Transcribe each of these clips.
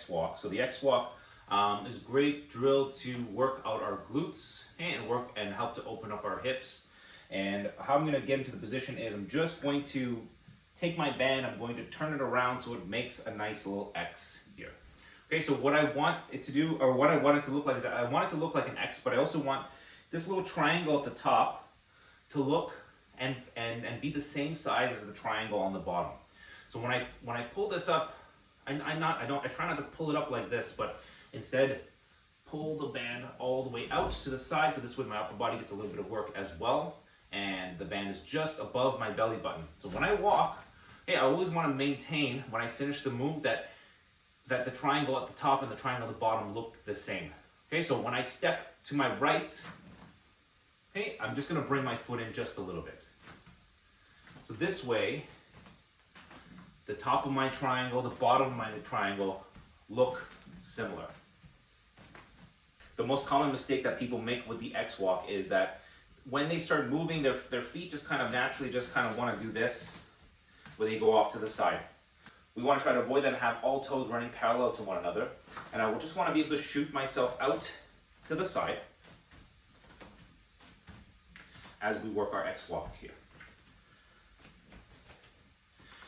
X walk. So the X walk is a great drill to work out our glutes and help to open up our hips. And how I'm going to get into the position is I'm just going to take my band, I'm going to turn it around so it makes a nice little X here. Okay, so what I want it to do, or what I want it to look like, is that I want it to look like an X, but I also want this little triangle at the top to look and be the same size as the triangle on the bottom. So when I pull this up, I try not to pull it up like this, but instead pull the band all the way out to the side, so this way my upper body gets a little bit of work as well, and the band is just above my belly button. So when I walk, hey, I always want to maintain, when I finish the move, that the triangle at the top and the triangle at the bottom look the same. Okay, so when I step to my right, okay, I'm just going to bring my foot in just a little bit. So this way, the top of my triangle, the bottom of my triangle look similar. The most common mistake that people make with the X walk is that when they start moving, their feet just kind of naturally just kind of want to do this, where they go off to the side. We want to try to avoid that and have all toes running parallel to one another. And I will just want to be able to shoot myself out to the side as we work our X walk here.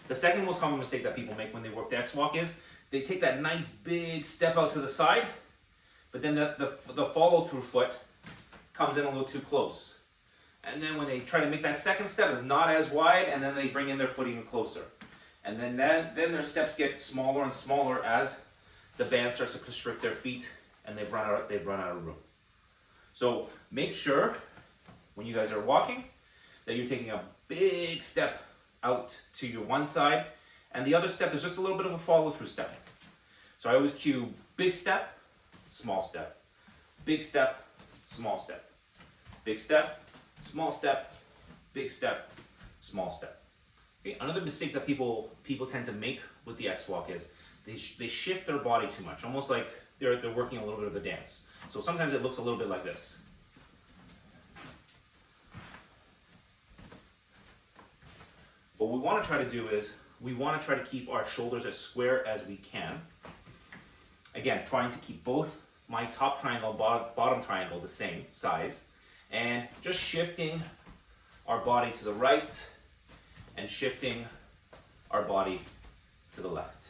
The second most common mistake that people make when they work the X walk is they take that nice big step out to the side, but then the follow through foot comes in a little too close. And then when they try to make that second step, it's not as wide, and then they bring in their foot even closer. And then their steps get smaller and smaller as the band starts to constrict their feet and they've run out of room. So make sure when you guys are walking that you're taking a big step out to your one side, and the other step is just a little bit of a follow through step. So I always cue big step, small step, big step, small step, big step, small step, big step, small step. Okay, another mistake that people tend to make with the X walk is they shift their body too much, almost like they're working a little bit of a dance. So sometimes it looks a little bit like this. What we want to try to do is we want to try to keep our shoulders as square as we can. Again, trying to keep both my top triangle, bottom triangle the same size, and just shifting our body to the right and shifting our body to the left.